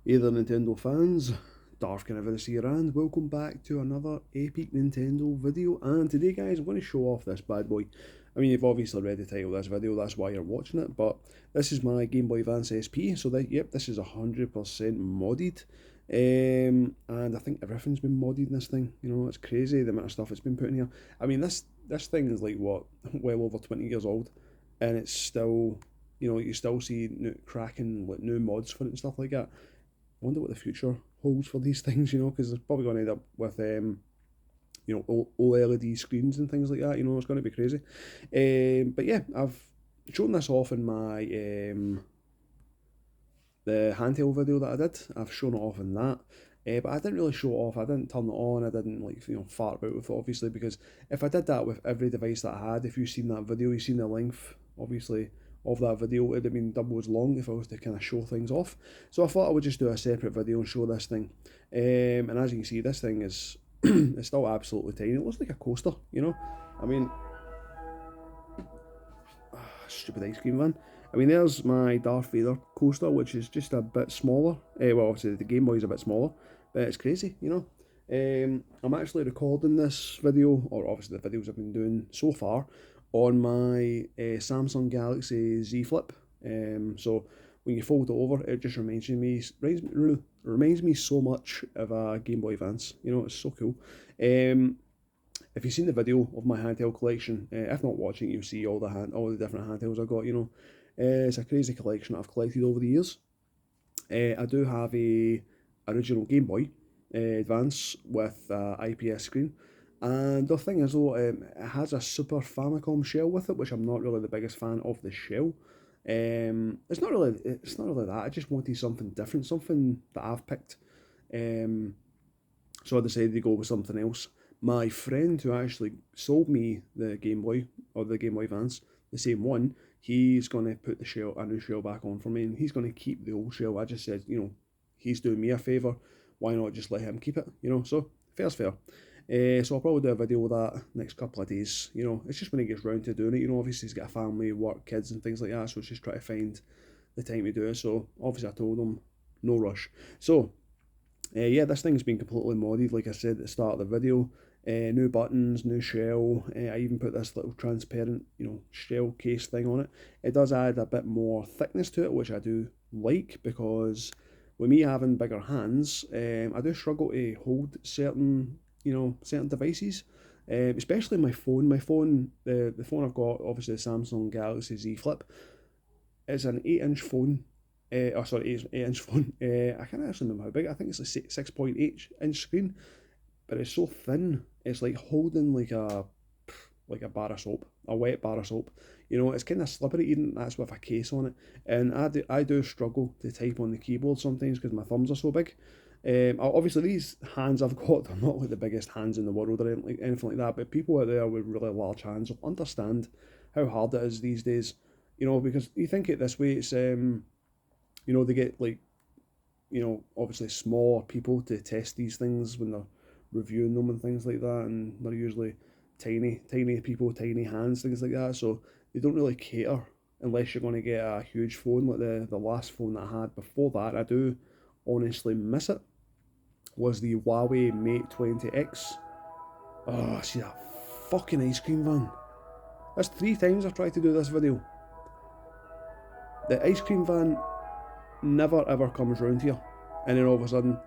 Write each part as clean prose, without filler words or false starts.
Hey there Nintendo fans, Darth Karnivorus here and welcome back to another epic Nintendo video. And today guys I'm going to show off this bad boy. I mean, you've obviously read the title of this video, that's why you're watching it, but this is my Game Boy Advance SP, so yep, this is 100% modded. And I think everything's been modded in this thing, you know, it's crazy the amount of stuff it's been put in here. I mean, this thing is like, what, well over 20 years old, and it's still, you know, you still see cracking like new mods for it and stuff like that. I wonder what the future holds for these things, you know, because they're probably going to end up with, you know, OLED screens and things like that. You know, it's going to be crazy. But yeah, I've shown this off in my the handheld video that I did. I've shown it off in that. But I didn't really show it off. I didn't turn it on. I didn't fart about with it, obviously, because if I did that with every device that I had, if you've seen that video, you've seen the length, obviously, of that video, it would have been double as long if I was to kind of show things off. So I thought I would just do a separate video and show this thing. And as you can see, this thing is it's still absolutely tiny. It looks like a coaster, you know. I mean, stupid ice cream van. I mean, there's my Darth Vader coaster, which is just a bit smaller. Well, obviously the Game Boy is a bit smaller, but it's crazy, you know. I'm actually recording this video, or obviously the videos I've been doing so far, on my Samsung Galaxy Z Flip. So when you fold it over, it just reminds me so much of a Game Boy Advance. You know, it's so cool. If you've seen the video of my handheld collection, if not watching, you'll see all the different handhelds I've got. You know, it's a crazy collection that I've collected over the years. I do have a original Game Boy Advance with IPS screen. And the thing is though, it has a Super Famicom shell with it, which I'm not really the biggest fan of the shell. It's not really that. I just wanted something different, something that I've picked. So I decided to go with something else. My friend who actually sold me the Game Boy, or the Game Boy Advance, the same one, he's gonna put a new shell back on for me, and he's gonna keep the old shell. I just said, you know, he's doing me a favour. Why not just let him keep it? You know, so fair's fair. So I'll probably do a video with that next couple of days. You know, it's just when he gets round to doing it. You know, obviously he's got a family, work, kids and things like that, so it's just try to find the time to do it. So obviously I told him, no rush. So yeah, this thing's been completely modded, like I said at the start of the video. New buttons, new shell. I even put this little transparent, you know, shell case thing on it. It does add a bit more thickness to it, which I do like, because with me having bigger hands, I do struggle to hold certain devices, especially my phone. The phone I've got, obviously the Samsung Galaxy Z Flip, is an 8-inch phone. Sorry, 8-inch phone. I can't actually remember how big. I think it's a 6.8-inch screen, but it's so thin. It's like holding like a bar of soap, a wet bar of soap. You know, it's kind of slippery, even that's with a case on it. And I do struggle to type on the keyboard sometimes because my thumbs are so big. Obviously, these hands I've got, they're not like the biggest hands in the world or anything like that, but people out there with really large hands will understand how hard it is these days. You know, because you think it this way, it's you know, they get like, you know, obviously smaller people to test these things when they're reviewing them and things like that, and they're usually tiny people, tiny hands, things like that, so they don't really cater unless you're going to get a huge phone like the last phone that I had before that. I do honestly miss it, was the Huawei Mate 20X. Oh, see that fucking ice cream van. That's 3 times I've tried to do this video. The ice cream van never ever comes round here, and then all of a sudden,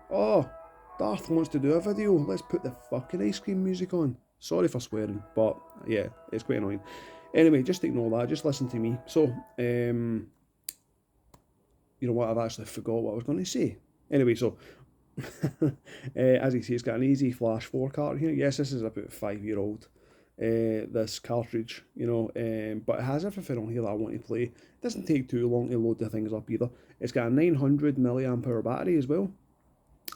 oh, Darth wants to do a video, let's put the fucking ice cream music on. Sorry for swearing, but yeah, it's quite annoying. Anyway, just ignore that, just listen to me. So, you know what, I've actually forgot what I was going to say. Anyway, so, as you see, it's got an Easy Flash 4 card here. Yes, this is about 5-year-old, this cartridge, you know, but it has everything on here that I want to play. It doesn't take too long to load the things up either. It's got a 900 milliamp hour battery as well.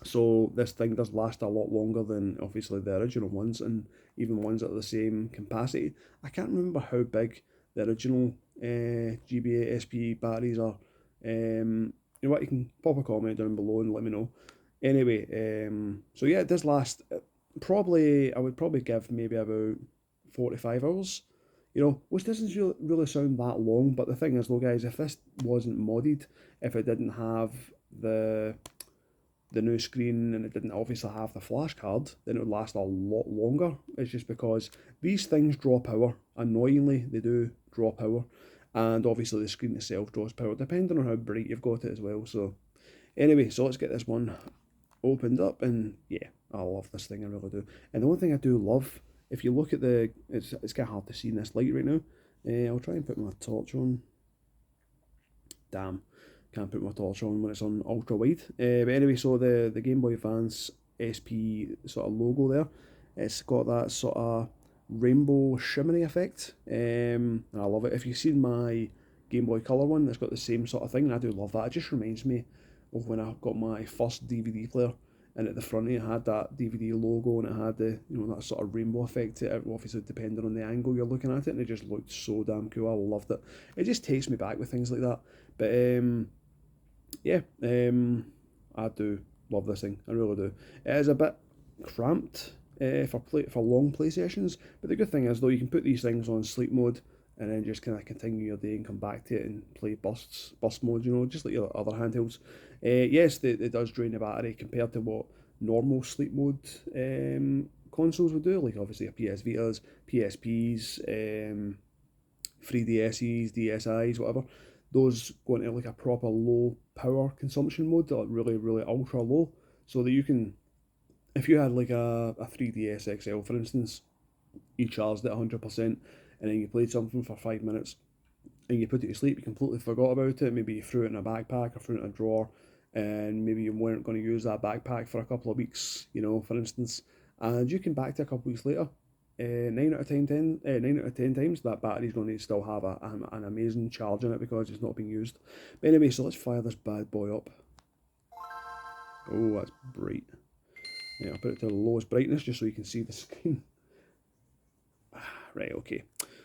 So this thing does last a lot longer than obviously the original ones, and even ones that are the same capacity. I can't remember how big the original GBA SP batteries are. You know what, you can pop a comment down below and let me know. Anyway, so yeah, it does last, I would probably give maybe about 45 hours. Which doesn't really sound that long, but the thing is though, guys, if this wasn't modded, if it didn't have the the new screen and it didn't obviously have the flash card, then it would last a lot longer. It's just because these things draw power. Annoyingly, they do draw power. And obviously the screen itself draws power, depending on how bright you've got it as well. So anyway, so let's get this one opened up, and yeah, I love this thing, I really do. And the one thing I do love, if you look at it's kind of hard to see in this light right now. I'll try and put my torch on. Damn, can't put my torch on when it's on ultra wide. But anyway, so the Game Boy Advance SP sort of logo there, it's got that sort of rainbow shimmery effect, and I love it. If you've seen my Game Boy Color one, it's got the same sort of thing, and I do love that. It just reminds me of when I got my first DVD player, and at the front it had that DVD logo, and it had the that sort of rainbow effect to it, obviously depending on the angle you're looking at it, and it just looked so damn cool. I loved it. It just takes me back with things like that. But yeah, I do love this thing. I really do. It is a bit cramped for long play sessions, but the good thing is though, you can put these things on sleep mode and then just kind of continue your day and come back to it and play burst mode, just like your other handhelds. Yes, it does drain the battery compared to what normal sleep mode consoles would do, like obviously a PS Vitas, PSPs, 3DSs, DSIs, whatever. Those go into like a proper low power consumption mode, like really, really ultra low, so that you can, if you had like a 3DS XL for instance, you charged it 100%, and then you played something for 5 minutes, and you put it to sleep, you completely forgot about it, maybe you threw it in a backpack or threw it in a drawer, and maybe you weren't going to use that backpack for a couple of weeks, for instance, and you come back to a couple of weeks later, 9 out of 10 times that battery's going to still have an amazing charge in it because it's not being used. But anyway, so let's fire this bad boy up. Oh, that's bright. Yeah, I'll put it to the lowest brightness just so you can see the screen. Right, okay.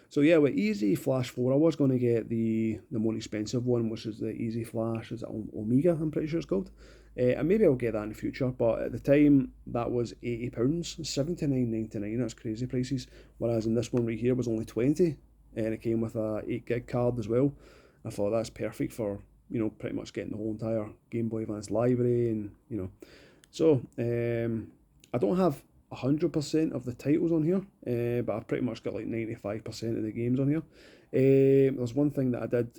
So yeah, with Easy Flash 4, I was going to get the more expensive one, which is the Easy Flash, is it Omega, I'm pretty sure it's called. And maybe I'll get that in the future, but at the time, that was £80, £79.99, that's crazy prices. Whereas in this one right here was only 20, and it came with a 8 gig card as well. I thought that's perfect for, pretty much getting the whole entire Game Boy Advance library, and, So, I don't have 100% of the titles on here, but I've pretty much got like 95% of the games on here. There's one thing that I did,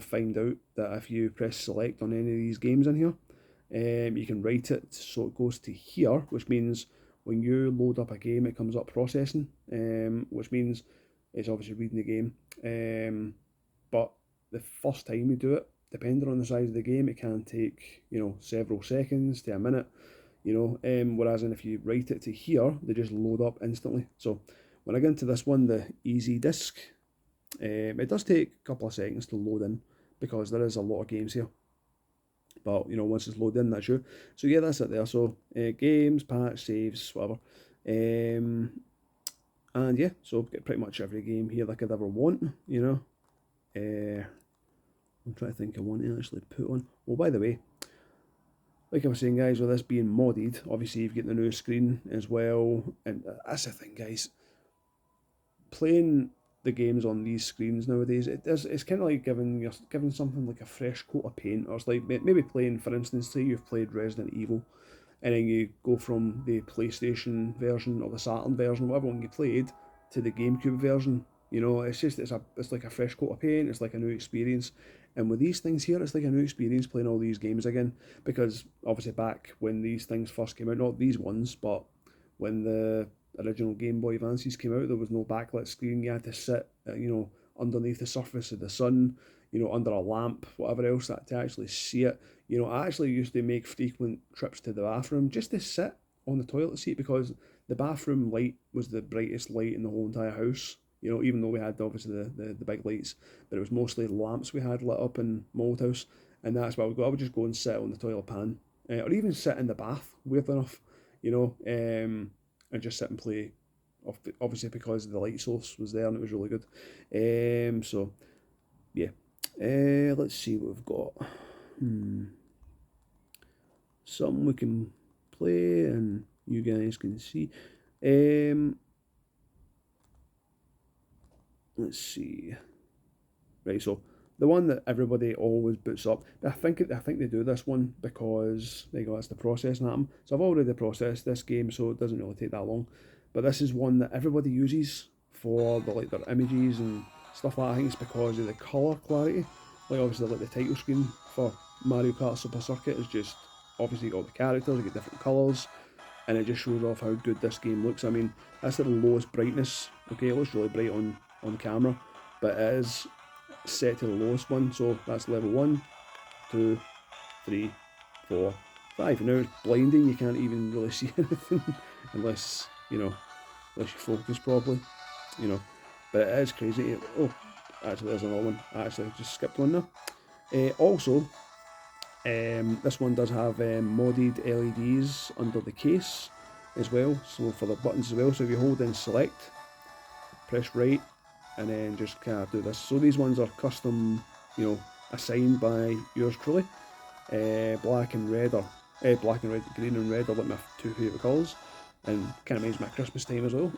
find out, that if you press select on any of these games in here, you can write it so it goes to here, which means when you load up a game, it comes up processing, which means it's obviously reading the game. But the first time you do it, depending on the size of the game, it can take, several seconds to a minute. Whereas if you write it to here, they just load up instantly. So when I get into this one, the Easy Disc, it does take a couple of seconds to load in because there is a lot of games here. But once it's loaded in, that's you. So yeah, that's it there. So games, patch, saves, whatever. And yeah, so get pretty much every game here that I could ever want. I'm trying to think of one to actually put on. Well, by the way, like I was saying, guys, with this being modded, obviously you've got the new screen as well, and that's the thing, guys. Playing the games on these screens nowadays, it's kind of like giving something like a fresh coat of paint, or it's like maybe playing, for instance, say you've played Resident Evil, and then you go from the PlayStation version or the Saturn version, whatever one you played, to the GameCube version. It's like a fresh coat of paint. It's like a new experience. And with these things here, it's like a new experience playing all these games again. Because obviously back when these things first came out, not these ones, but when the original Game Boy Advances came out, there was no backlit screen. You had to sit, underneath the surface of the sun, under a lamp, whatever else, to actually see it. I actually used to make frequent trips to the bathroom just to sit on the toilet seat because the bathroom light was the brightest light in the whole entire house. Even though we had obviously the big lights, but it was mostly lamps we had lit up in my old house, and that's why I would go. I would just go and sit on the toilet pan, or even sit in the bath. Weird enough, and just sit and play. Obviously because the light source was there and it was really good. So yeah, let's see what we've got. Something we can play and you guys can see. let's see. Right, so the one that everybody always boots up. I think they do this one because there you go. That's the processing happen. So I've already processed this game, so it doesn't really take that long. But this is one that everybody uses for the like their images and stuff like that. I think it's because of the color clarity. Like obviously, like the title screen for Mario Kart Super Circuit is just obviously got the characters, you get different colors, and it just shows off how good this game looks. I mean, that's at the lowest brightness. Okay, it looks really bright on camera, but it is set to the lowest one, so that's level 1, 2, 3, 4, 5. Now it's blinding, you can't even really see anything unless, unless you focus properly, But it is crazy. Oh, actually there's another one. I actually just skipped one there. Also, this one does have modded LEDs under the case as well, so for the buttons as well. So if you hold in select, press right, and then just kind of do this. So these ones are custom, assigned by yours truly. Black and red, green and red are like my two favourite colours, and kind of makes my Christmas time as well.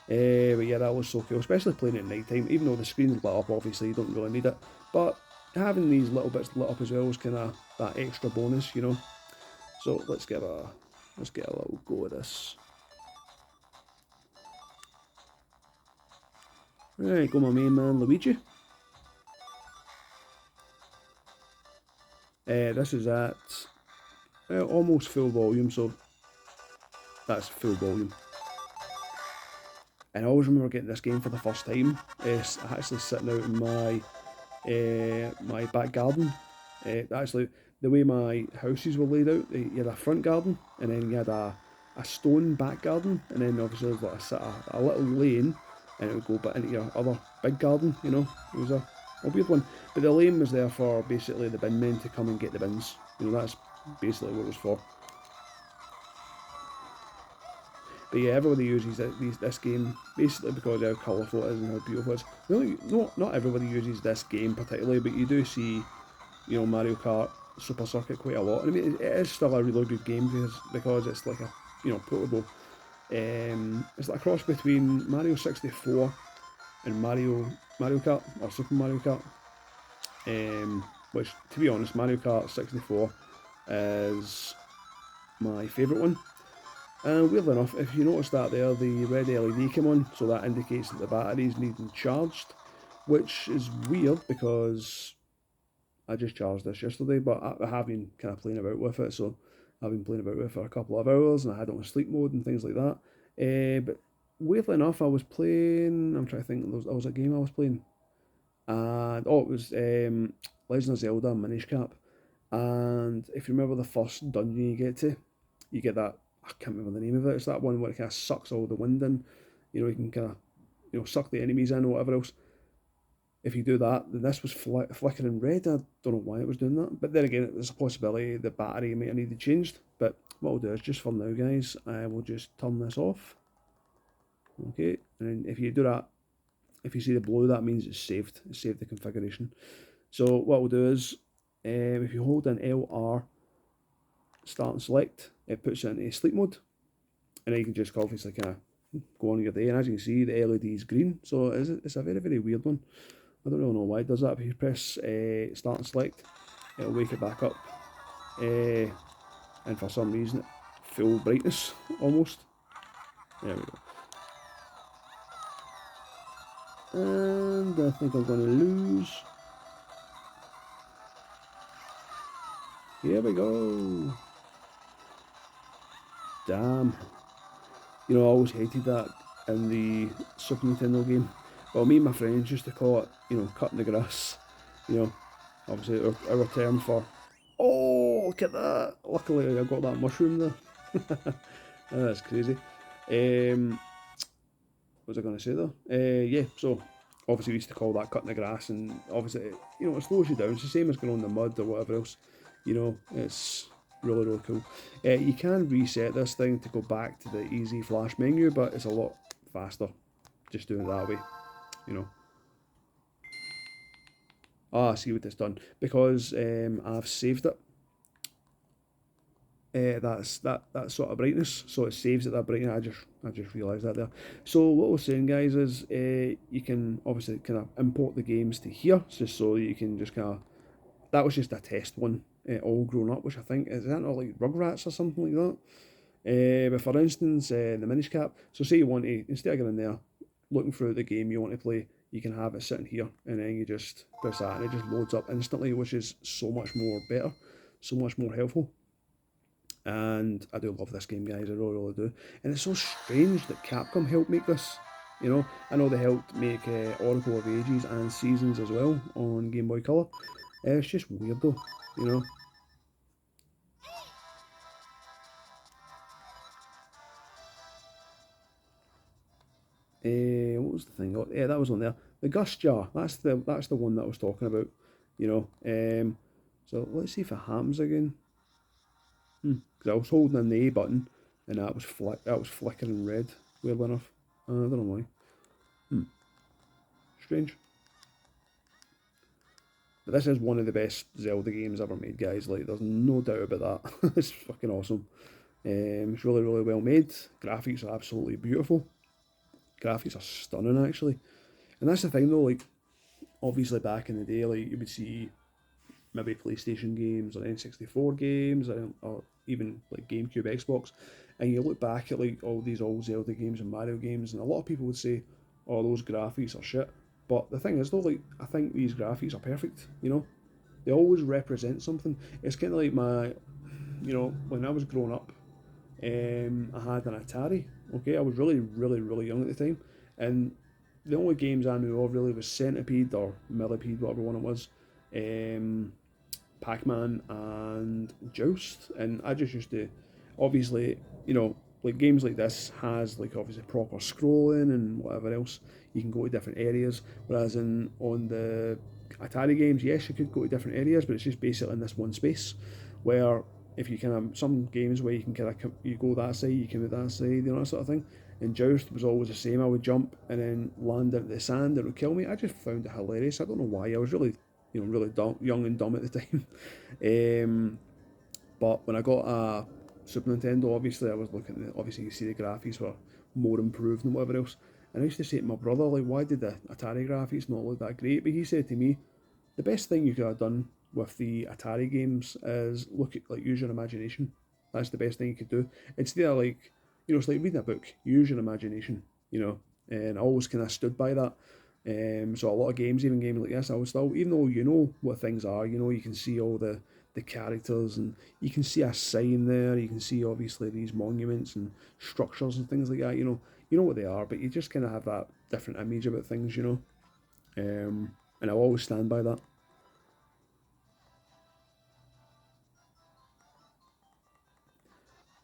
But yeah, that was so cool, especially playing at night time. Even though the screen's lit up, obviously you don't really need it, but having these little bits lit up as well is kind of that extra bonus, So let's get a little go at this. Right, go my main man Luigi. This is at almost full volume, so that's full volume. And I always remember getting this game for the first time. Actually sitting out in my back garden. Actually, the way my houses were laid out, you had a front garden, and then you had a stone back garden, and then obviously there was like a little lane, and it would go back into your other big garden. It was a weird one. But the lane was there for basically the bin men to come and get the bins. That's basically what it was for. But yeah, everybody uses this game basically because of how colourful it is and how beautiful it is. Really, not everybody uses this game particularly, but you do see, Mario Kart Super Circuit quite a lot. And I mean, it is still a really good game because it's like a, portable. It's like a cross between Mario 64 and Mario Kart or Super Mario Kart. Which, to be honest, Mario Kart 64 is my favourite one. And weirdly enough, if you notice that there, the red LED came on, so that indicates that the battery's needing charged, which is weird because I just charged this yesterday, but I have been kind of playing about with it, so I've been playing about with it for a couple of hours, and I had it on sleep mode and things like that. But weirdly enough, I was playing, I'm trying to think, there was a game I was playing, and it was Legend of Zelda Minish Cap, and if you remember the first dungeon you get that, I can't remember the name of it. It's that one where it kind of sucks all the wind in. You can kind of, suck the enemies in or whatever else. If you do that, then this was flickering red. I don't know why it was doing that. But then again, there's a possibility the battery might have needed changed. But what I'll do is, just for now, guys, I will just turn this off. Okay, and if you do that, if you see the blue, that means it's saved. It's saved the configuration. So what we'll do is, if you hold an LR, start and select, it puts it into sleep mode, and then you can just obviously kind of go on your day, and as you can see the LED is green, so it's a very, very weird one. I don't really know why it does that, but if you press start and select, it'll wake it back up, and for some reason full brightness almost. There we go. And I think I'm going to lose. Here we go. Damn. I always hated that in the Super Nintendo game. Well, me and my friends used to call it, cutting the grass. Obviously our term for, oh, look at that. Luckily I got that mushroom there. That's crazy. What was I going to say there? Yeah, so obviously we used to call that cutting the grass, and obviously, it slows you down. It's the same as going on the mud or whatever else. It's really, really cool. You can reset this thing to go back to the easy flash menu, but it's a lot faster just doing it that way, I see what it's done. Because I've saved it. that's that sort of brightness, so it saves at that brightness. I just realised that there. So what we're saying, guys, is you can obviously kind of import the games to here, just so you can just kind of. That was just a test one, all grown up, which I think is that not like Rugrats or something like that. But for instance, the Minish Cap. So say you want to, instead of going in there, looking through the game you want to play, you can have it sitting here, and then you just press that, and it just loads up instantly, which is so much more better, so much more helpful. And I do love this game, guys. I really, really do. And it's so strange that Capcom helped make this. You know, I know they helped make Oracle of Ages and Seasons as well on Game Boy Color. It's just weird though, you know. What was the thing? Oh, yeah, that was on there. The Gust Jar. That's the one that I was talking about. You know. So let's see if it happens again. Because I was holding in the A button, and that was flickering red. Weird enough. I don't know why. Strange. But this is one of the best Zelda games ever made, guys. Like, there's no doubt about that. It's fucking awesome. It's really, really well made. Graphics are absolutely beautiful. Graphics are stunning, actually. And that's the thing, though. Like, obviously, back in the day, like you would see maybe PlayStation games or N64 games, or even like GameCube, Xbox, and you look back at like all these old Zelda games and Mario games, and a lot of people would say, "Oh, those graphics are shit." But the thing is, though, like I think these graphics are perfect. You know, they always represent something. It's kind of like when I was growing up, I had an Atari. Okay, I was really, really, really young at the time, and the only games I knew of really was Centipede or Millipede, whatever one it was. Um, Pac-Man and Joust, and I just used to, obviously, like games like this has like obviously proper scrolling and whatever else. You can go to different areas, whereas on the Atari games, yes, you could go to different areas, but it's just basically in this one space. Where if you kind of some games where you can kind of you go that side, you come out that side, that sort of thing. And Joust was always the same. I would jump and then land into the sand. It would kill me. I just found it hilarious. I don't know why. I was really really dumb, young and dumb at the time. um, but when I got a Super Nintendo, obviously I was looking at obviously you see the graphics were more improved and whatever else. And I used to say to my brother, like, why did the Atari graphics not look that great? But he said to me, the best thing you could have done with the Atari games is look at like use your imagination. That's the best thing you could do. Instead of like it's like reading a book. Use your imagination. And I always kind of stood by that. So a lot of games, even games like this, I was still, even though you know what things are, you can see all the characters, and you can see a sign there. You can see obviously these monuments and structures and things like that. You know what they are, but you just kind of have that different image about things. And I'll always stand by that.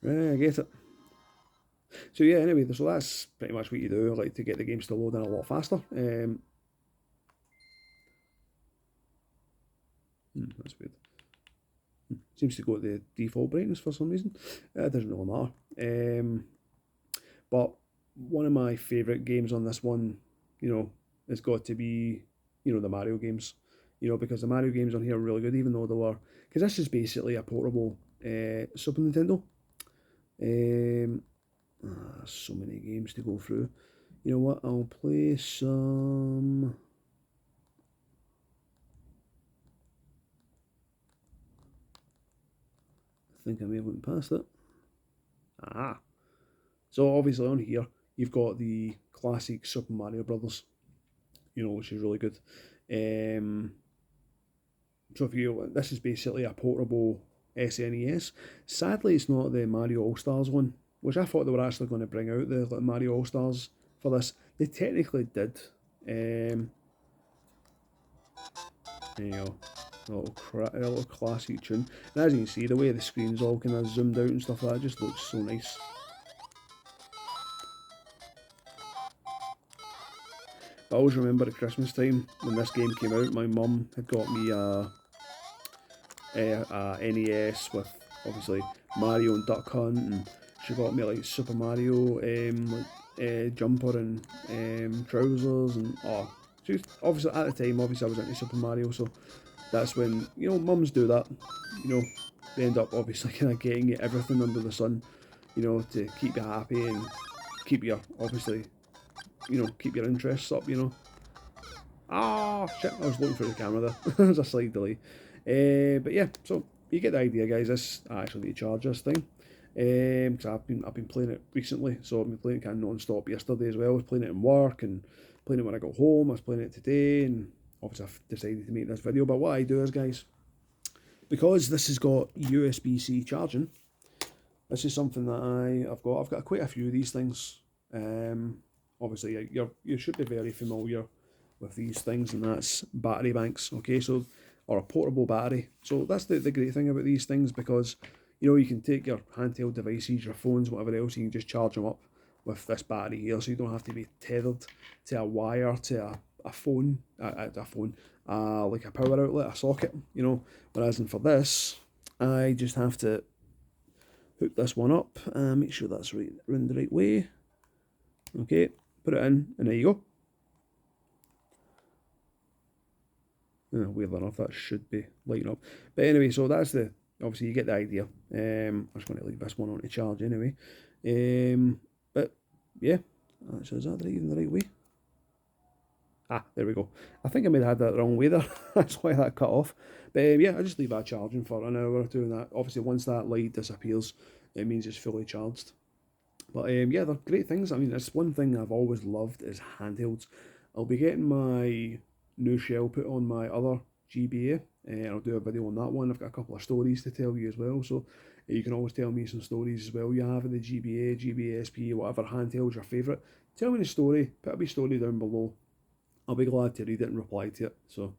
Right, I get it. So yeah, anyway, so that's pretty much what you do, like to get the games to load in a lot faster. That's weird. Seems to go to the default brightness for some reason. It doesn't really matter. But one of my favourite games on this one, has got to be, the Mario games. Because the Mario games on here are really good, even though they were, because this is basically a portable Super Nintendo. So many games to go through. You know what? I'll play some. I think I may have went past it. So obviously on here you've got the classic Super Mario Brothers, which is really good. So if this is basically a portable SNES. Sadly, it's not the Mario All Stars one, which I thought they were actually going to bring out the Mario All Stars for this. They technically did. There you go. A little classic tune. And as you can see, the way the screen's all kind of zoomed out and stuff like that just looks so nice. I always remember at Christmas time when this game came out, my mum had got me a NES with obviously Mario and Duck Hunt, and she got me like Super Mario jumper and trousers, and obviously at the time obviously I was into Super Mario, so that's when, you know, mums do that. You know, they end up obviously kind of getting you everything under the sun, you know, to keep you happy and keep you, obviously, you know, keep your interests up, you know. Ah, shit, I was looking for the camera there. There's a slight delay. But yeah, so you get the idea, guys. This, I actually need to charge this thing. Because I've been playing it recently, so I've been playing it kind of non-stop yesterday as well. I was playing it in work and playing it when I got home. I was playing it today, and obviously I've decided to make this video. But what I do is, guys, because this has got USB-C charging, this is something that I've got quite a few of these things. Obviously, you should be very familiar with these things, and that's battery banks. Okay, so, or a portable battery. So that's the great thing about these things, because you know you can take your handheld devices, your phones, whatever else, you can just charge them up with this battery here, so you don't have to be tethered to a wire, to a phone, like a power outlet, a socket, you know. Whereas for this, I just have to hook this one up and make sure that's right in the right way. Okay, put it in, and there you go. Weirdly enough, that should be lighting up. But anyway, so that's obviously you get the idea. I'm just going to leave this one on to charge anyway. But yeah, so is that in the right way? Ah, there we go. I think I may have had that the wrong way there. That's why that cut off. But yeah, I just leave that charging for an hour or two, and that obviously once that light disappears, it means it's fully charged. But yeah, they're great things. I mean, it's one thing I've always loved is handhelds. I'll be getting my new shell put on my other GBA, and I'll do a video on that one. I've got a couple of stories to tell you as well, so you can always tell me some stories as well you have of the GBA, GBASP, whatever handheld's your favourite. Tell me the story, put a wee story down below. I'll be glad to read it and reply to it. So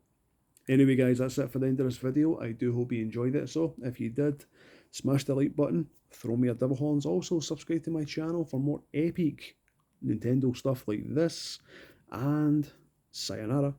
anyway, guys, that's it for the end of this video. I do hope you enjoyed it. So if you did, smash the like button, throw me a double horns. Also, subscribe to my channel for more epic Nintendo stuff like this. And sayonara.